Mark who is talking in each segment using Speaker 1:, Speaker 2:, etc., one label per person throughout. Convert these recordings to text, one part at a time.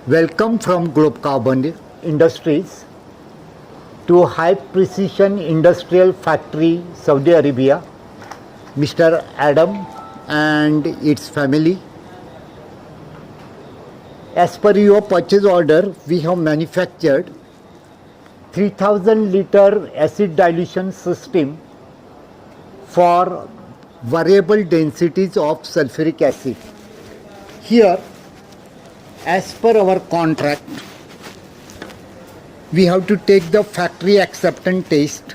Speaker 1: Welcome from Globecarbonindustries to High Precision Industrial Factory, Saudi Arabia, Mr. Adam and its family. As per your purchase order, we have manufactured 3000 liter acid dilution system for variable densities of sulfuric acid. Here, as per our contract, we have to take the factory acceptance test,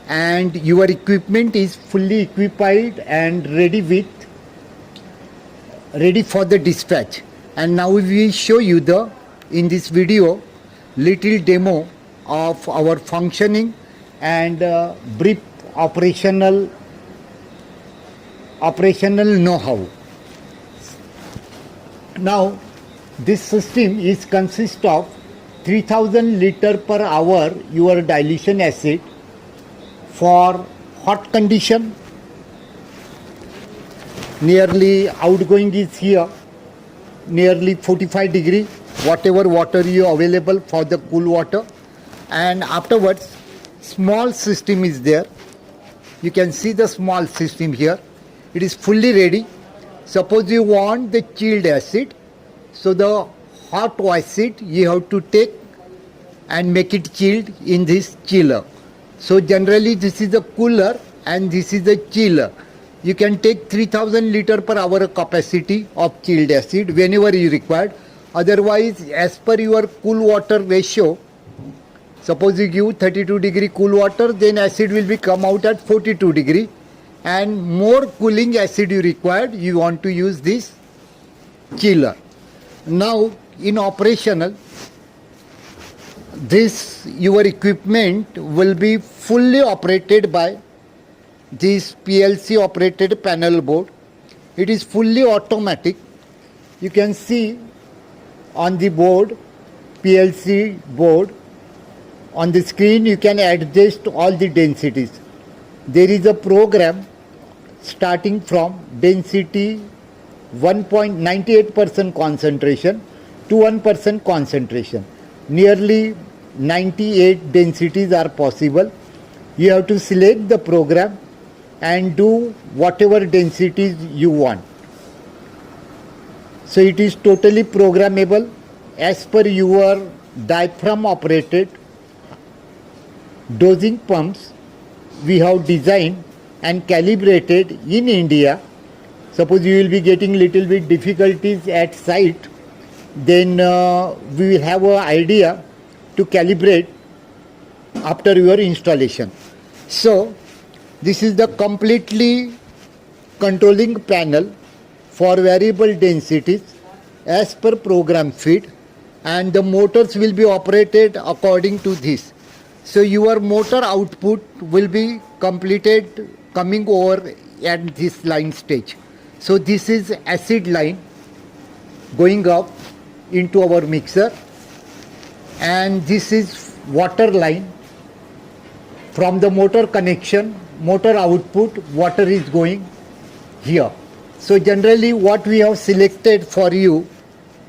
Speaker 1: and your equipment is fully equipped and ready for the dispatch. And now we will show you in this video little demo of our functioning and brief operational know-how. Now this system is consist of 3000 liter per hour your dilution acid for hot condition. Nearly outgoing is here nearly 45 degree, whatever water you available for the cool water, and afterwards small system is there. You can see the small system here. It is fully ready. Suppose you want the chilled acid, so the hot acid you have to take and make it chilled in this chiller. So generally this is the cooler and this is the chiller. You can take 3000 liter per hour capacity of chilled acid whenever you require. Otherwise, as per your cool water ratio, suppose you give 32 degree cool water, then acid will be come out at 42 degree, and more cooling acid you required, you want to use this chiller. Now in operational, this your equipment will be fully operated by this PLC operated panel board. It is fully automatic. You can see on the board, PLC board, on the screen you can adjust all the densities. There is a program starting from density 1.98% concentration to 1% concentration. Nearly 98 densities are possible. You have to select the program and do whatever densities you want. So it is totally programmable as per your diaphragm operated dosing pumps we have designed and calibrated in India. Suppose you will be getting little bit difficulties at site, then we will have an idea to calibrate after your installation. So this is the completely controlling panel for variable densities as per program feed, and the motors will be operated according to this. So your motor output will be completed coming over at this line stage. So this is acid line going up into our mixer, and this is water line. From the motor connection, motor output, water is going here. So generally what we have selected for you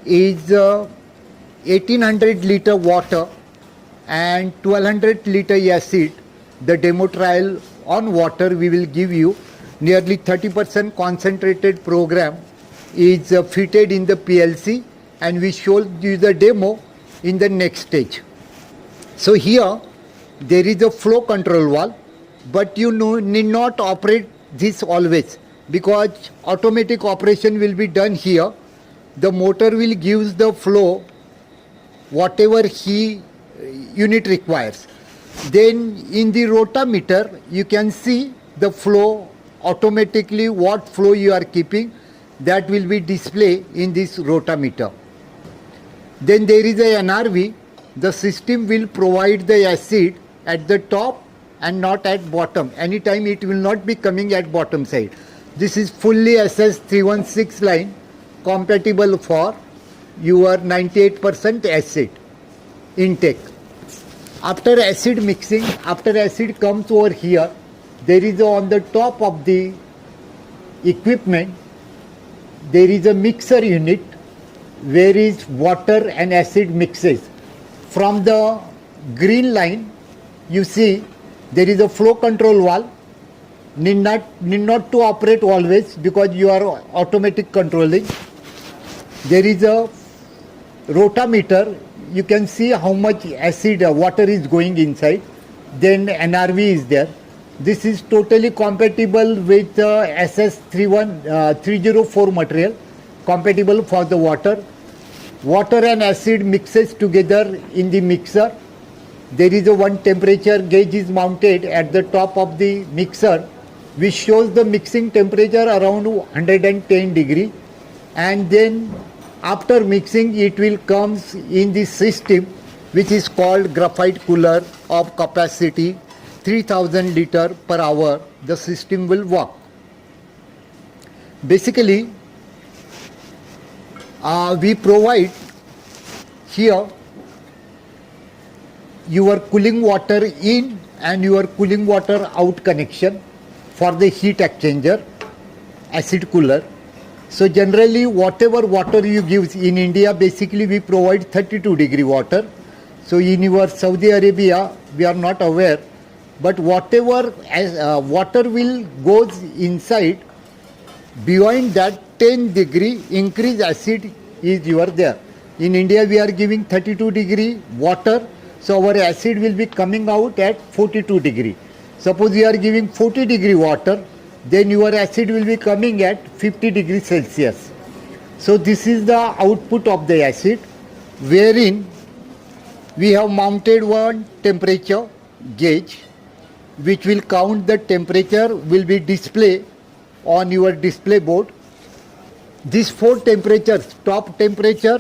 Speaker 1: is 1800 liter water and 1200 liter acid. The demo trial on water we will give you. Nearly 30% concentrated program is fitted in the PLC, and we show you the demo in the next stage. So here there is a flow control valve, but you need not operate this always, because automatic operation will be done here. The motor will give the flow whatever unit requires. Then in the rotameter you can see the flow automatically, what flow you are keeping, that will be displayed in this rotameter. Then there is a NRV. The system will provide the acid at the top and not at bottom. Anytime it will not be coming at bottom side. This is fully SS316 line, compatible for your 98% acid intake. After acid mixing, after acid comes over here, there is on the top of the equipment, there is a mixer unit where is water and acid mixes. From the green line, you see there is a flow control valve. Need not to operate always because you are automatic controlling. There is a rotameter. You can see how much acid water is going inside. Then NRV is there. This is totally compatible with SS304 material, compatible for the water. Water and acid mixes together in the mixer. There is a one temperature gauge is mounted at the top of the mixer, which shows the mixing temperature around 110 degree, and then after mixing it will comes in the system which is called graphite cooler of capacity 3000 liter per hour. The system will work. Basically we provide here your cooling water in and your cooling water out connection for the heat exchanger, acid cooler. So generally whatever water you give in India, basically we provide 32 degree water. So in your Saudi Arabia we are not aware, but whatever water will goes inside, beyond that 10 degree increase acid is you are there. In India we are giving 32 degree water, so our acid will be coming out at 42 degree. Suppose you are giving 40 degree water, then your acid will be coming at 50 degrees Celsius. So this is the output of the acid, wherein we have mounted one temperature gauge which will count the temperature, will be displayed on your display board. These four temperatures, top temperature,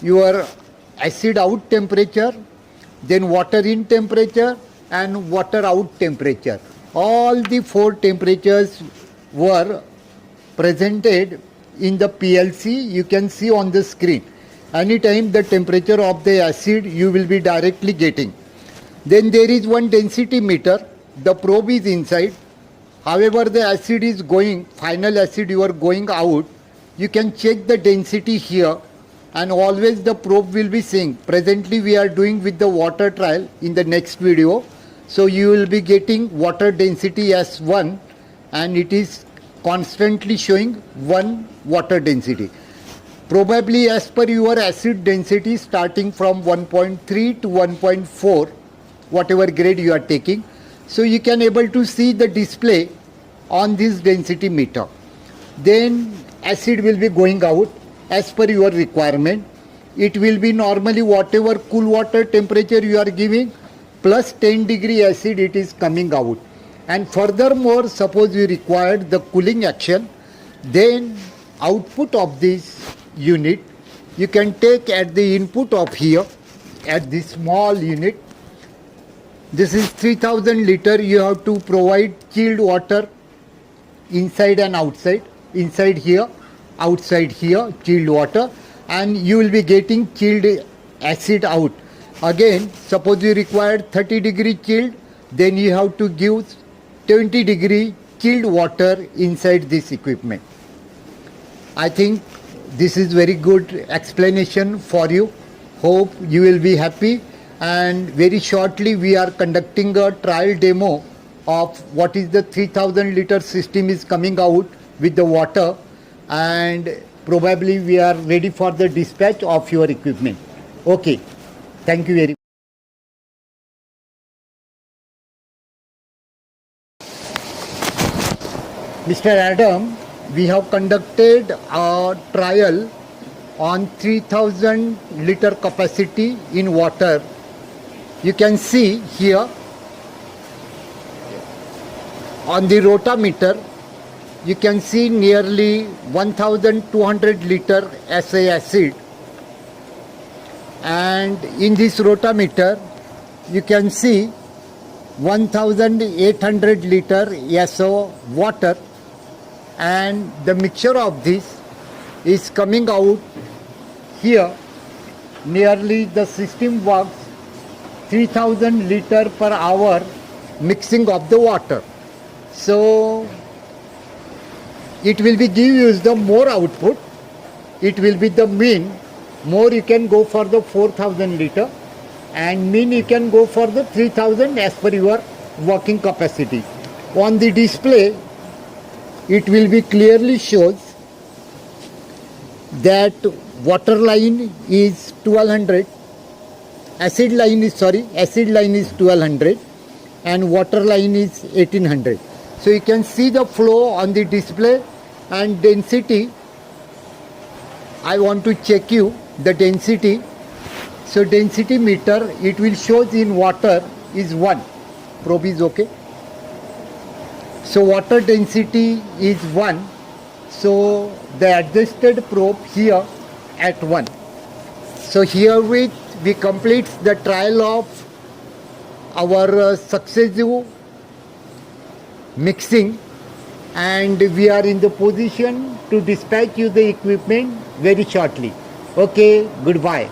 Speaker 1: your acid out temperature, then water in temperature and water out temperature. All the four temperatures were presented in the PLC. You can see on the screen. Anytime the temperature of the acid you will be directly getting. Then there is one density meter. The probe is inside. However the acid is going, final acid you are going out, you can check the density here, and always the probe will be saying. Presently we are doing with the water trial in the next video. So you will be getting water density as 1, and it is constantly showing 1 water density. Probably as per your acid density starting from 1.3 to 1.4, whatever grade you are taking. So you can able to see the display on this density meter. Then acid will be going out as per your requirement. It will be normally whatever cool water temperature you are giving, plus 10 degree acid it is coming out. And furthermore, suppose you required the cooling action, then output of this unit you can take at the input of here at this small unit. This is 3000 liter. You have to provide chilled water inside and outside. Inside here, outside here, chilled water, and you will be getting chilled acid out. Again, suppose you required 30 degree chilled, then you have to give 20 degree chilled water inside this equipment. I think this is very good explanation for you. Hope you will be happy, and very shortly we are conducting a trial demo of what is the 3000 liter system is coming out with the water, and probably we are ready for the dispatch of your equipment. Okay, thank you very much. Mr. Adam, we have conducted a trial on 3000 liter capacity in water. You can see here on the rotameter, you can see nearly 1200 liter SA acid, and in this rotameter you can see 1800 liter SO water, and the mixture of this is coming out here. Nearly the system works 3000 liter per hour mixing of the water. So it will be give you the more output. It will be the mean more you can go for the 4000 liter, and min you can go for the 3000 as per your working capacity. On the display it will be clearly shows that water line is 1200, acid line is 1200 and water line is 1800. So you can see the flow on the display, and density, I want to check you the density. So density meter, it will shows in water is 1. Probe is okay. So water density is 1. So the adjusted probe here at 1. So herewith we complete the trial of our successive mixing, and we are in the position to dispatch you the equipment very shortly. Okay, goodbye.